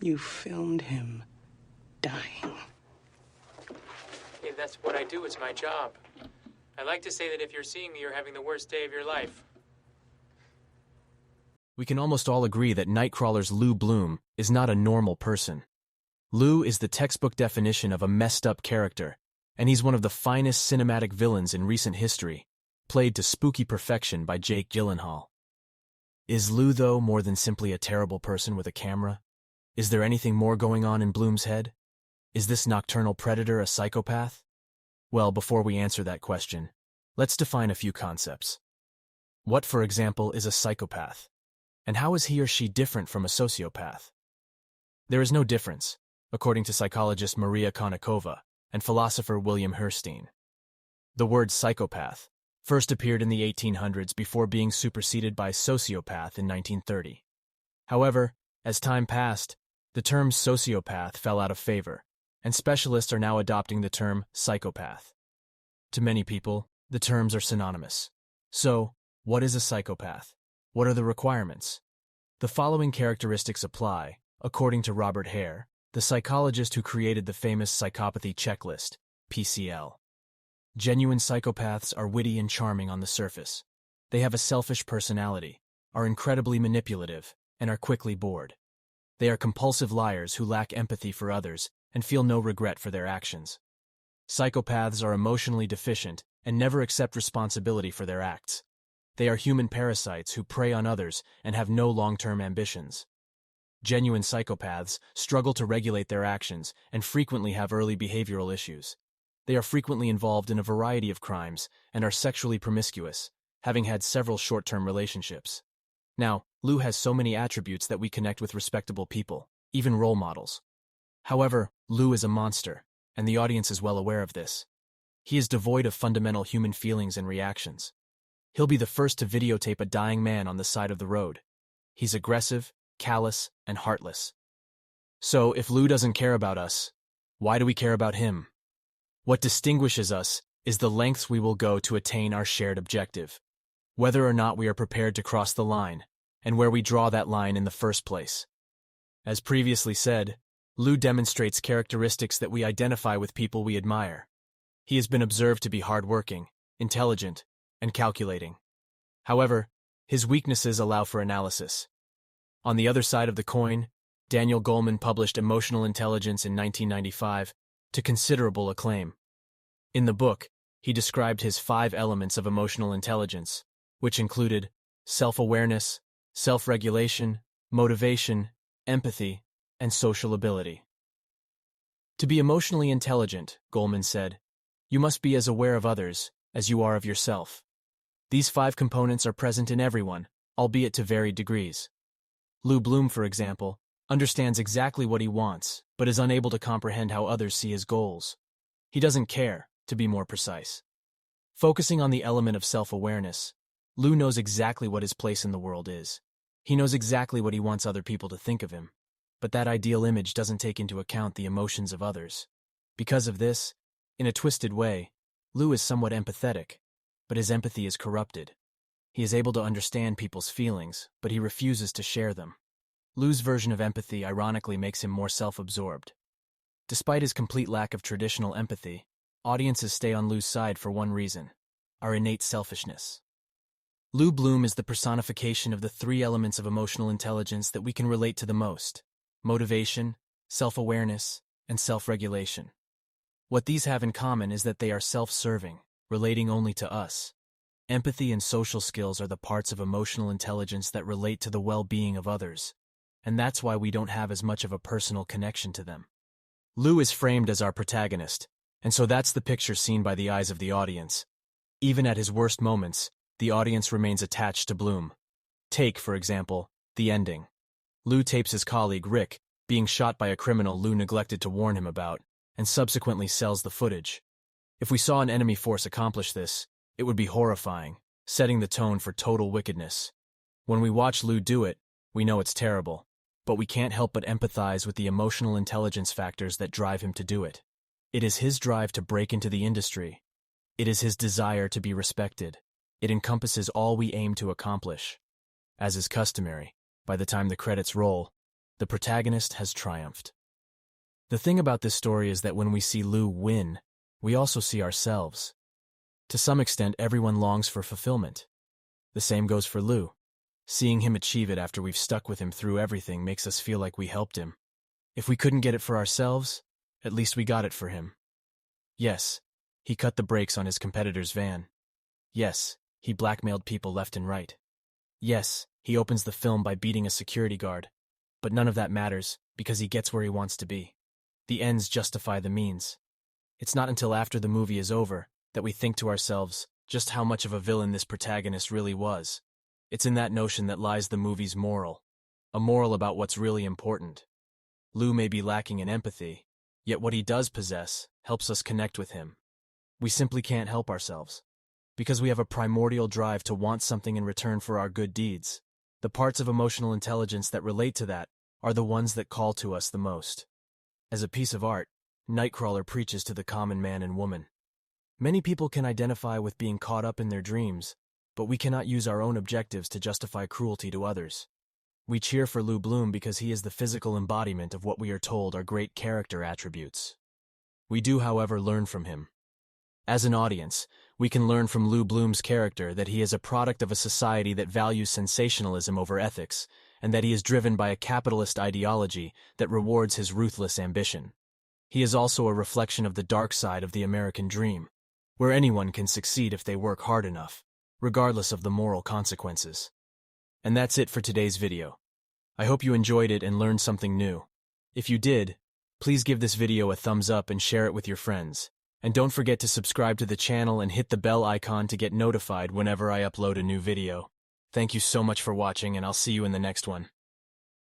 You filmed him dying. Hey, that's what I do. It's my job. I like to say that if you're seeing me, you're having the worst day of your life. We can almost all agree that Nightcrawler's Lou Bloom is not a normal person. Lou is the textbook definition of a messed-up character, and he's one of the finest cinematic villains in recent history, played to spooky perfection by Jake Gyllenhaal. Is Lou, though, more than simply a terrible person with a camera? Is there anything more going on in Bloom's head? Is this nocturnal predator a psychopath? Well, before we answer that question, let's define a few concepts. What, for example, is a psychopath? And how is he or she different from a sociopath? There is no difference, according to psychologist Maria Konnikova and philosopher William Herstein. The word psychopath first appeared in the 1800s before being superseded by sociopath in 1930. However, as time passed, the term sociopath fell out of favor, and specialists are now adopting the term psychopath. To many people, the terms are synonymous. So, what is a psychopath? What are the requirements? The following characteristics apply, according to Robert Hare, the psychologist who created the famous psychopathy checklist, PCL. Genuine psychopaths are witty and charming on the surface. They have a selfish personality, are incredibly manipulative, and are quickly bored. They are compulsive liars who lack empathy for others and feel no regret for their actions. Psychopaths are emotionally deficient and never accept responsibility for their acts. They are human parasites who prey on others and have no long-term ambitions. Genuine psychopaths struggle to regulate their actions and frequently have early behavioral issues. They are frequently involved in a variety of crimes and are sexually promiscuous, having had several short-term relationships. Now, Lou has so many attributes that we connect with respectable people, even role models. However, Lou is a monster, and the audience is well aware of this. He is devoid of fundamental human feelings and reactions. He'll be the first to videotape a dying man on the side of the road. He's aggressive, callous, and heartless. So, if Lou doesn't care about us, why do we care about him? What distinguishes us is the lengths we will go to attain our shared objective, whether or not we are prepared to cross the line, and where we draw that line in the first place. As previously said, Lou demonstrates characteristics that we identify with people we admire. He has been observed to be hardworking, intelligent, and calculating. However, his weaknesses allow for analysis. On the other side of the coin, Daniel Goleman published Emotional Intelligence in 1995 to considerable acclaim. In the book, he described his 5 elements of emotional intelligence, which included self-awareness, self-regulation, motivation, empathy, and social ability. To be emotionally intelligent, Goleman said, you must be as aware of others as you are of yourself. These 5 components are present in everyone, albeit to varied degrees. Lou Bloom, for example, understands exactly what he wants, but is unable to comprehend how others see his goals. He doesn't care, to be more precise. Focusing on the element of self-awareness, Lou knows exactly what his place in the world is. He knows exactly what he wants other people to think of him, but that ideal image doesn't take into account the emotions of others. Because of this, in a twisted way, Lou is somewhat empathetic, but his empathy is corrupted. He is able to understand people's feelings, but he refuses to share them. Lou's version of empathy ironically makes him more self-absorbed. Despite his complete lack of traditional empathy, audiences stay on Lou's side for one reason: our innate selfishness. Lou Bloom is the personification of the 3 elements of emotional intelligence that we can relate to the most: motivation, self-awareness, and self-regulation. What these have in common is that they are self-serving, relating only to us. Empathy and social skills are the parts of emotional intelligence that relate to the well-being of others, and that's why we don't have as much of a personal connection to them. Lou is framed as our protagonist, and so that's the picture seen by the eyes of the audience. Even at his worst moments, the audience remains attached to Bloom. Take, for example, the ending. Lou tapes his colleague, Rick, being shot by a criminal Lou neglected to warn him about, and subsequently sells the footage. If we saw an enemy force accomplish this, it would be horrifying, setting the tone for total wickedness. When we watch Lou do it, we know it's terrible, but we can't help but empathize with the emotional intelligence factors that drive him to do it. It is his drive to break into the industry. It is his desire to be respected. It encompasses all we aim to accomplish. As is customary, by the time the credits roll, The protagonist has triumphed. The thing about this story is that when we see Lu win, we also see ourselves. To some extent, everyone longs for fulfillment. The same goes for Lu. Seeing him achieve it after we've stuck with him through everything makes us feel like we helped him. If we couldn't get it for ourselves, at least we got it for him. Yes, he cut the brakes on his competitor's van. Yes, he blackmailed people left and right. Yes, he opens the film by beating a security guard. But none of that matters, because he gets where he wants to be. The ends justify the means. It's not until after the movie is over that we think to ourselves just how much of a villain this protagonist really was. It's in that notion that lies the movie's moral, a moral about what's really important. Lu may be lacking in empathy, yet what he does possess helps us connect with him. We simply can't help ourselves, because we have a primordial drive to want something in return for our good deeds. The parts of emotional intelligence that relate to that are the ones that call to us the most. As a piece of art, Nightcrawler preaches to the common man and woman. Many people can identify with being caught up in their dreams, but we cannot use our own objectives to justify cruelty to others. We cheer for Lu Bloom because he is the physical embodiment of what we are told are great character attributes. We do, however, learn from him. As an audience, we can learn from Lu Bloom's character that he is a product of a society that values sensationalism over ethics, and that he is driven by a capitalist ideology that rewards his ruthless ambition. He is also a reflection of the dark side of the American dream, where anyone can succeed if they work hard enough, regardless of the moral consequences. And that's it for today's video. I hope you enjoyed it and learned something new. If you did, please give this video a thumbs up and share it with your friends. And don't forget to subscribe to the channel and hit the bell icon to get notified whenever I upload a new video. Thank you so much for watching, and I'll see you in the next one.